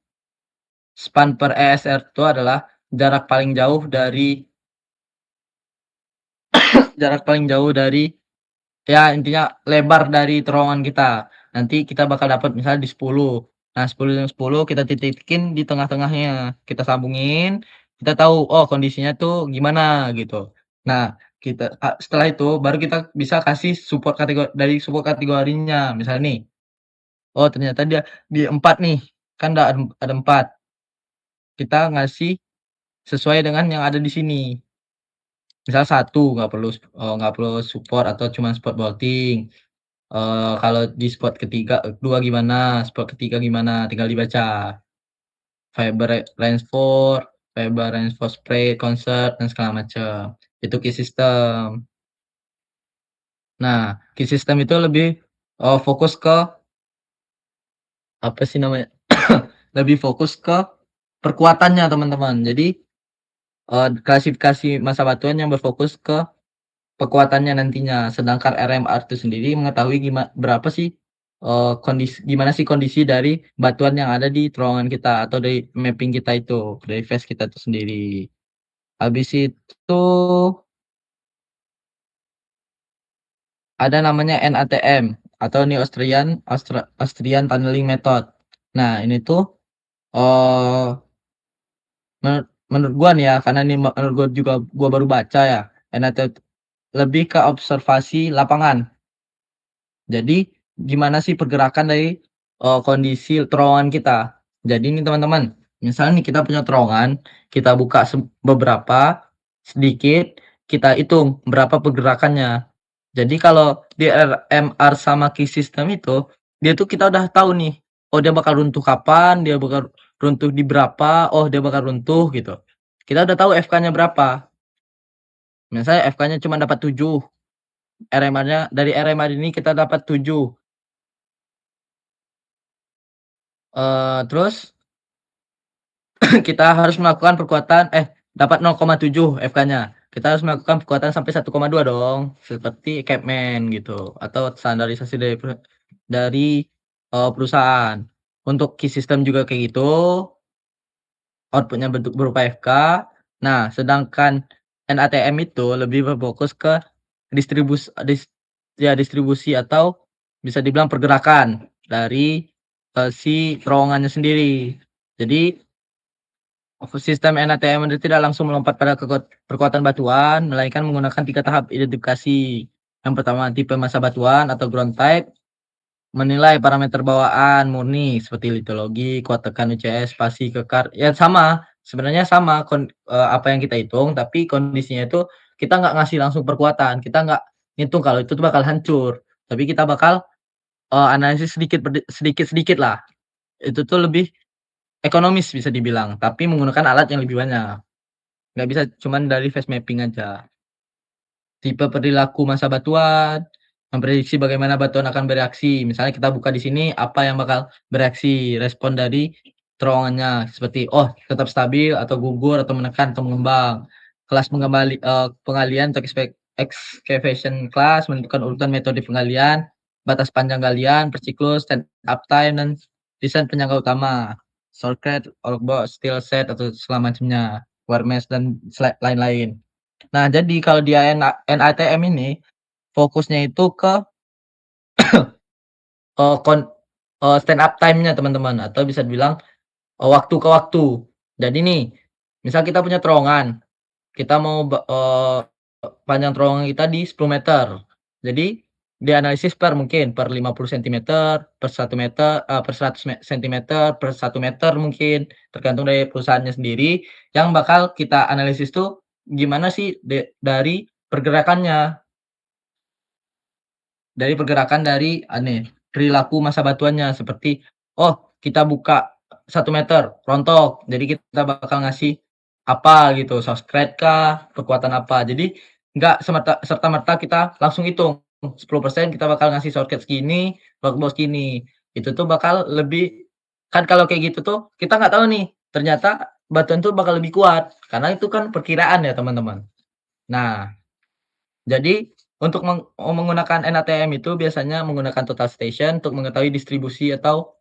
span per ESR itu adalah jarak paling jauh dari ya intinya lebar dari terowongan kita. Nanti kita bakal dapat misalnya di 10. Nah, 10 dan 10 kita titikin di tengah-tengahnya. Kita sambungin, kita tahu oh kondisinya tuh gimana gitu. Nah, setelah itu baru kita bisa kasih support kategorinya. Misalnya nih, oh ternyata dia di 4 nih. Kan ada 4. Kita ngasih sesuai dengan yang ada di sini. Misal 1 nggak perlu support atau cuma spot bolting. Kalau di spot ketiga 2 gimana, spot ketiga gimana, tinggal dibaca. Fiber reinforce spread, concert, dan segala macam. Itu key system. Nah, key system itu lebih fokus ke apa sih namanya? Lebih fokus ke perkuatannya, teman-teman. Jadi klasifikasi massa batuan yang berfokus ke kekuatannya nantinya, sedangkan RMR itu sendiri mengetahui berapa sih, gimana sih kondisi dari batuan yang ada di terowongan kita atau dari mapping kita itu, dari phase kita itu sendiri. Habis itu ada namanya NATM atau New Austrian Tunneling Method. Nah, ini tuh, eee, menurut gua nih ya, karena ini menurut gua juga gua baru baca ya, NATM lebih ke observasi lapangan. Jadi, gimana sih pergerakan dari, kondisi terowongan kita. Jadi nih teman-teman, misalnya nih kita punya terowongan, kita buka beberapa, sedikit, kita hitung berapa pergerakannya. Jadi kalau di RMR sama key system itu, dia tuh kita udah tahu nih, oh dia bakal runtuh kapan, dia bakal runtuh di berapa, oh dia bakal runtuh gitu. Kita udah tahu FK-nya berapa. Misalnya FK-nya cuma dapat 7, dari RMR ini kita dapat 7. Terus kita harus melakukan dapat 0,7 FK-nya. Kita harus melakukan perkuatan sampai 1,2 dong, seperti Capman gitu, atau standarisasi dari perusahaan. Untuk key system juga kayak gitu, output-nya berupa FK. Nah, sedangkan NATM itu lebih berfokus ke distribusi atau bisa dibilang pergerakan dari, si terowongannya sendiri. Jadi, sistem NATM itu tidak langsung melompat pada perkuatan batuan, melainkan menggunakan 3 tahap identifikasi. Yang pertama tipe massa batuan atau ground type, menilai parameter bawaan murni seperti litologi, kuat tekan UCS, spasi, kekar, ya sama, sebenarnya sama apa yang kita hitung, tapi kondisinya itu kita nggak ngasih langsung perkuatan, kita nggak ngitung kalau itu tuh bakal hancur, tapi kita bakal, analisis sedikit-sedikit lah. Itu tuh lebih ekonomis bisa dibilang, tapi menggunakan alat yang lebih banyak, nggak bisa cuman dari face mapping aja. Tipe perilaku massa batuan, memprediksi bagaimana batuan akan bereaksi. Misalnya kita buka di sini, apa yang bakal bereaksi, respon dari terowongannya, seperti, oh tetap stabil atau gugur atau menekan atau mengembang. Kelas penggalian atau excavation class menentukan urutan metode penggalian, batas panjang galian per siklus, stand up time, dan desain penyangga utama, shortcut, box, steel set, atau segala macamnya, wire mesh, dan lain-lain. Nah, jadi kalau di NATM ini, fokusnya itu ke, eee, kon stand up time-nya teman-teman, atau bisa dibilang, waktu ke waktu. Jadi nih, misal kita punya terowongan, kita mau panjang terowongan kita di 10 meter. Jadi, dianalisis mungkin per 50 sentimeter, per 1 meter, per 100 sentimeter, per 1 meter mungkin, tergantung dari perusahaannya sendiri, yang bakal kita analisis tuh gimana sih dari pergerakannya. Dari pergerakan dari perilaku massa batuannya seperti, oh kita buka 1 meter rontok, jadi kita bakal ngasih apa gitu, shotcrete kah, kekuatan apa. Jadi nggak serta-merta kita langsung hitung, 10% kita bakal ngasih shotcrete segini, rockbox segini. Itu tuh bakal lebih, kan kalau kayak gitu tuh kita nggak tahu nih, ternyata batuan tuh bakal lebih kuat, karena itu kan perkiraan ya teman-teman. Nah, jadi untuk menggunakan NATM itu biasanya menggunakan total station untuk mengetahui distribusi atau,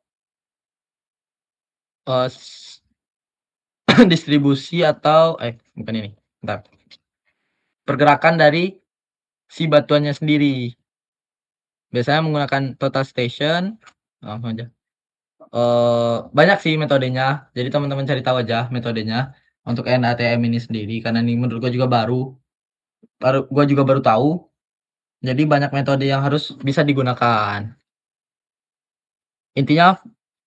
eee, s distribusi atau bukan ini, bentar, pergerakan dari si batuannya sendiri. Biasanya menggunakan total station, langsung aja, banyak sih metodenya, jadi teman-teman cari tahu aja metodenya untuk NATM ini sendiri, karena ini menurut gua juga baru tahu, jadi banyak metode yang harus bisa digunakan. Intinya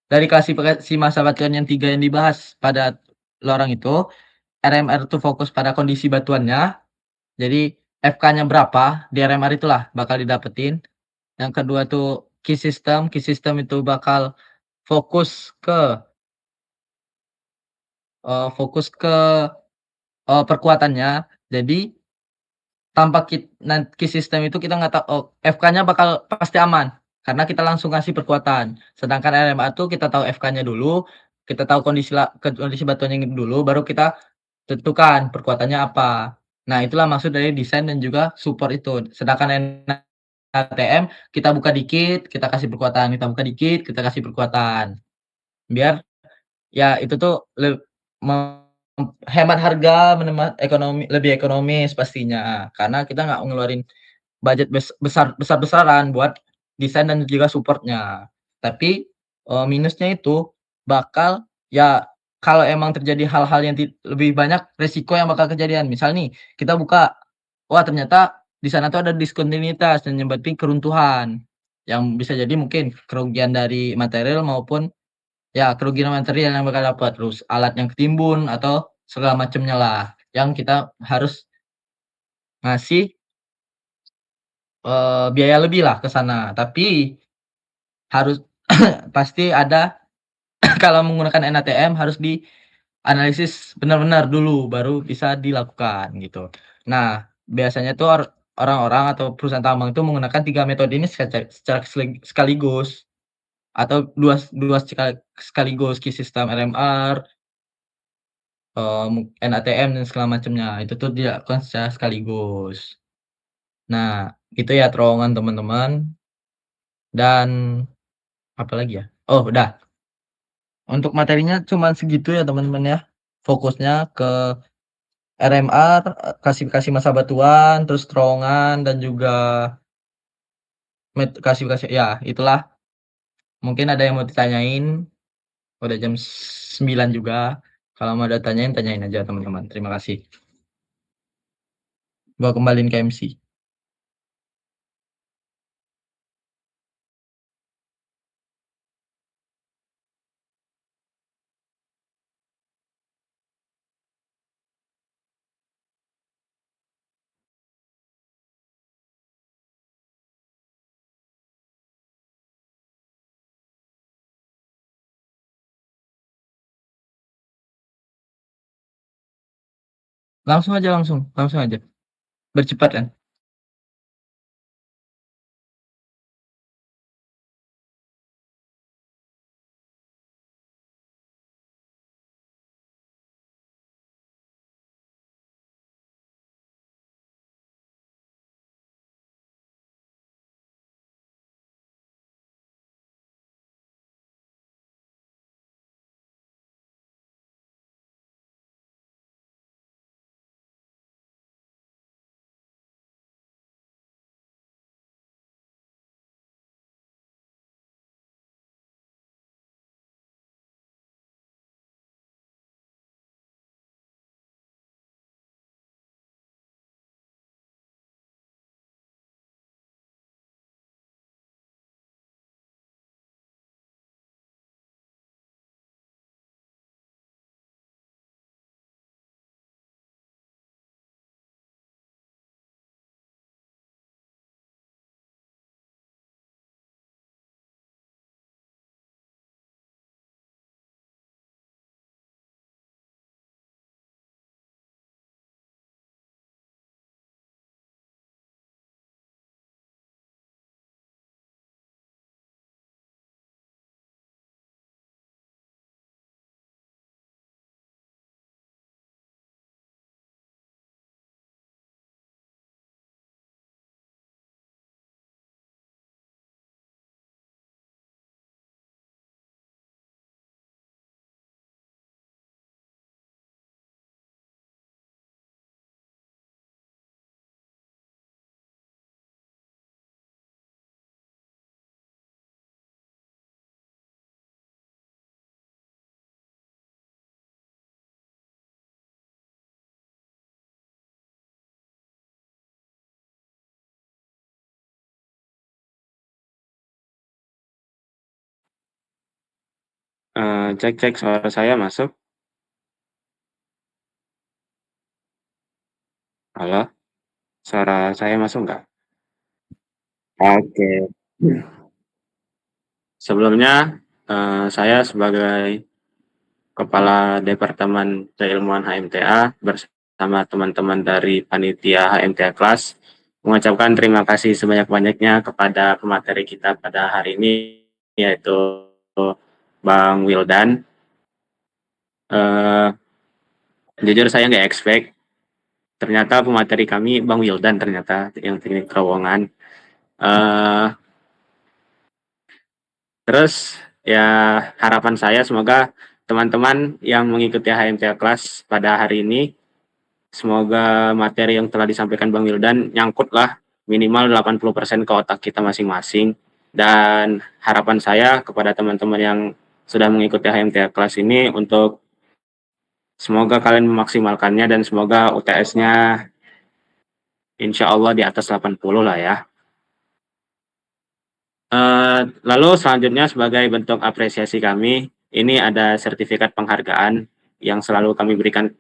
dari klasifikasi massa batuan yang 3 yang dibahas pada lorong itu, RMR itu fokus pada kondisi batuannya, jadi FK-nya berapa, di RMR itulah bakal didapetin. Yang kedua tuh key system itu bakal fokus ke, fokus ke, perkuatannya. Jadi tanpa key system itu kita nggak tahu, FK-nya bakal pasti aman, karena kita langsung kasih perkuatan. Sedangkan RMA tuh kita tahu FK-nya dulu, kita tahu kondisi batuannya dulu, baru kita tentukan perkuatannya apa. Nah, itulah maksud dari desain dan juga support itu. Sedangkan ATM kita buka dikit, kita kasih perkuatan, kita buka dikit, kita kasih perkuatan. Biar ya itu tuh hemat harga, lebih ekonomis pastinya, karena kita nggak ngeluarin budget besar-besaran buat desain dan juga support-nya. Tapi, minusnya itu bakal, ya kalau emang terjadi hal-hal yang lebih banyak resiko yang bakal kejadian. Misal nih, kita buka, wah ternyata di sana tuh ada diskontinuitas dan nyebabin keruntuhan, yang bisa jadi mungkin kerugian dari material maupun, ya kerugian material yang bakal dapat, terus alat yang ketimbun atau segala macamnya lah, yang kita harus ngasih biaya lebih lah ke sana, tapi harus pasti ada kalau menggunakan NATM harus dianalisis benar-benar dulu, baru bisa dilakukan gitu. Nah, biasanya tuh orang-orang atau perusahaan tambang itu menggunakan 3 metode ini secara sekaligus, atau dua sekaligus, key system RMR, NATM dan segala macamnya, itu tuh dilakukan secara sekaligus. Nah, itu ya terowongan teman-teman, dan apalagi ya? Oh udah, untuk materinya cuman segitu ya teman-teman ya, fokusnya ke RMR, kasih kasih masa batuan, terus terowongan dan juga kasih kasih ya itulah. Mungkin ada yang mau ditanyain. Udah jam 9 juga. Kalau mau ada tanyain, tanyain aja teman-teman. Terima kasih. Gua kembaliin ke MC. Langsung aja, langsung aja. Bercepat kan? Cek suara saya masuk. Halo, suara saya masuk nggak? Oke. Sebelumnya, saya sebagai Kepala Departemen Keilmuan HMTA bersama teman-teman dari panitia HMTA kelas mengucapkan terima kasih sebanyak-banyaknya kepada pemateri kita pada hari ini, yaitu Bang Wildan. Eh, Jujur saya nggak expect, ternyata pemateri kami Bang Wildan ternyata yang teknik terowongan. Eh, Terus ya harapan saya semoga teman-teman yang mengikuti HMTA kelas pada hari ini, semoga materi yang telah disampaikan Bang Wildan nyangkut lah minimal 80% ke otak kita masing-masing. Dan harapan saya kepada teman-teman yang sudah mengikuti HMTA kelas ini untuk semoga kalian memaksimalkannya dan semoga UTS-nya insya Allah di atas 80 lah ya. Lalu selanjutnya sebagai bentuk apresiasi kami, ini ada sertifikat penghargaan yang selalu kami berikan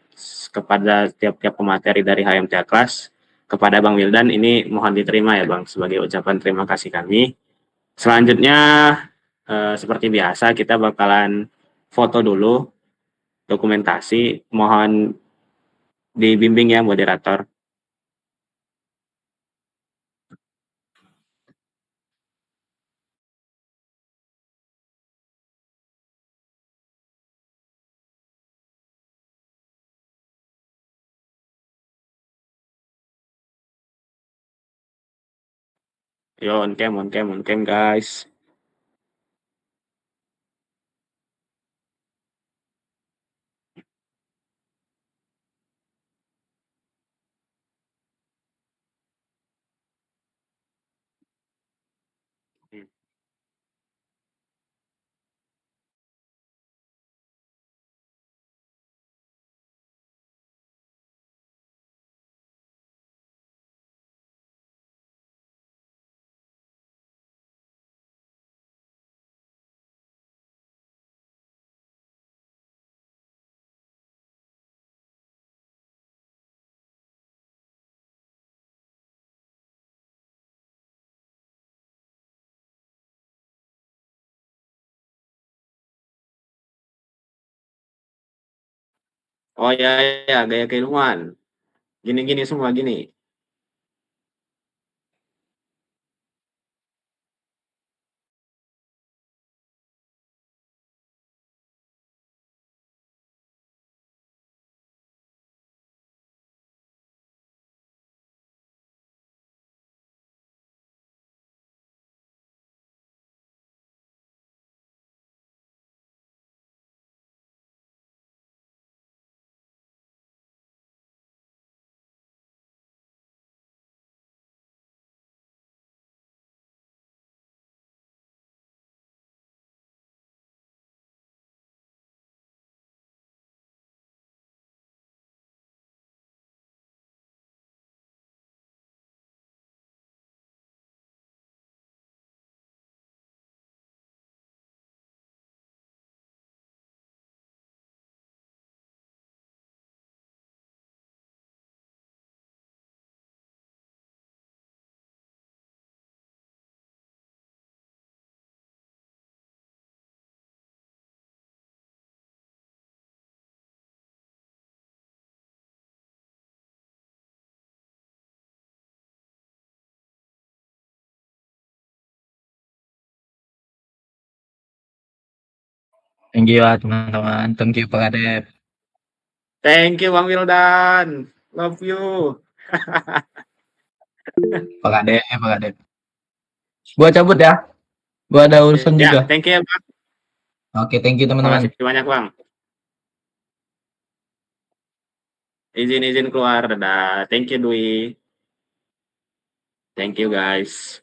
kepada tiap-tiap pemateri dari HMTA kelas. Kepada Bang Wildan, ini mohon diterima ya Bang, sebagai ucapan terima kasih kami. Selanjutnya, seperti biasa kita bakalan foto dulu, dokumentasi. Mohon dibimbing ya moderator. Yo, on cam guys. Oh ya, ya, gaya keilmuan. Gini-gini semua gini. Thank you ya teman-teman. Thank you Pak Kadep. Thank you Bang Wildan. Love you. Pak Kadep, Pak Kadep. Gua cabut ya. Gua ada urusan Ya, juga. thank you ya Bang. Oke, thank you teman-teman. Makasih banyak Bang. Izin-izin keluar. Dadah. Thank you Dwi. Thank you guys.